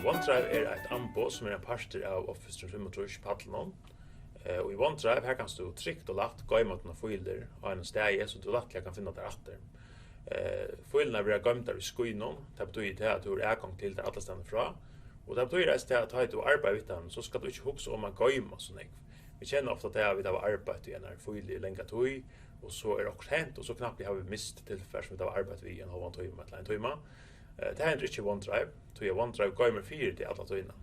OneDrive eitt ambo som en parster av Office 365 pallen. Og I OneDrive her kan du trygt og lagt gøyma dine filer av en steg så du lattelig kan finne der atter. Filene blir gøymt der I skeiðinum, det betyr at du har adgang til der alle stedene fra. Og det betyr at du arbeider med dem, så skal du ikke huske om å gøyma sånn. Vi kjenner ofte at vi har arbeidet I en fil I lenge tøy, og så det også hent, og så knappt har vi mist tilfell som vi har arbeidet I en halvann tøyma eller en tøyma. Det hender ikke OneDrive, så OneDrive gøymer 4 til alle tøyna.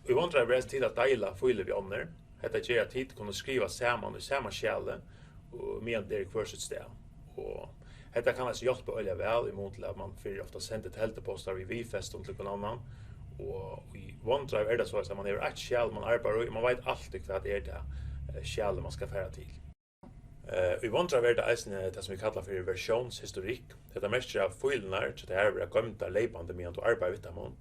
I OneDrive er det til å deila filer vi ånder. Dette gjør at tid kunne skrive sammen I samme skjelle, og medan det hver sitt sted. Og dette kan altså hjelpe øyelig vel, imot til at man fyrir ofte sender telteposter I vi-festen til noen annan. Og I OneDrive det så at man har et skjell man arbeider I, man vet alltid hva det det skjellet man skal fære til. I OneDrive det som vi kallar for versjonshistorikk. Dette mest av filene så det vil gømt der leipande medan du arbeider med dem.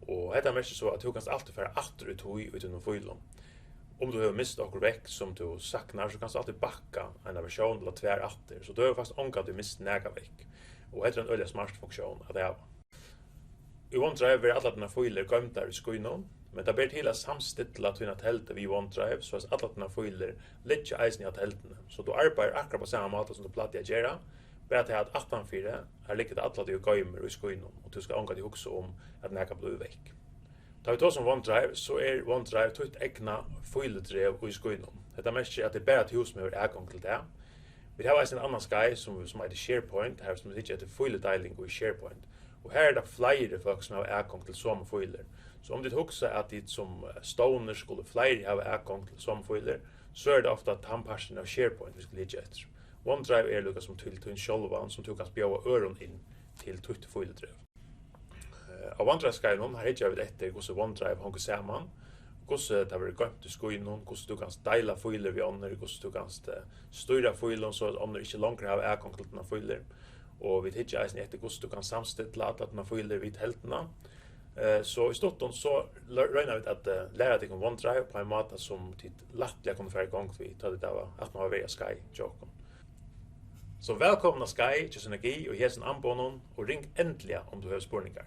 Og dette mest så at du kan alltid fære atter ut ut under filen. Om du har mistet okkur vekk som du saknar, så kan du alltid bakka en versjon eller tver atter. Så du har faktisk ångat at du mistet nega vekk. Og det en øyelig smart funksjon at det er. I OneDrive alle dine filer gømt der I skeiðinum, men det ber til å samstilla dine telter vi OneDrive, så at alle dine filer ligger eisen I teltene. Så du arbeider akkurat på samme måte som du platter å gjøre, bare til at 18.4 ligger det alle dine gøymer I skeiðinum, og du skal ångat I hukse om at nega blir vekk. Da vi tar som OneDrive, så OneDrive tøyt egna filedrev I skeiðinum. Dette mest at det bare til hos med adgang til det. Vi har en annan skeið som heter SharePoint, her som det ikke heter filedeiling I SharePoint. Og her det flere folk som har adgang til samme filer. Så om du husker at de som stoner skulle flere ha adgang til samme filer, så det ofte at tannparsen av SharePoint vi skal ligge etter. OneDrive lukka som til en sjølvan som du kan spjøve øren inn til tøyt filedrev. Av OneDrive-skeiðinum har jeg vet etter hvordan OneDrive hongur sammen, hvordan det har gømt I skeiðinum, hvordan du kan deila filer vi ånder, hvordan du kan styra filen så at ånder ikke langer har adgang til denne filer. Og vi hittar eisen etter hvordan du kan samstilla alle denne filer vi teltene. Så I stutton så røyner vi at lære deg om OneDrive på en måte som tid lattelig kunne være I gang vi tar det av at man har vært Sky-joken. Så velkomna Sky til Synergi og hesen anbonen og ring endelig om du har spurningar.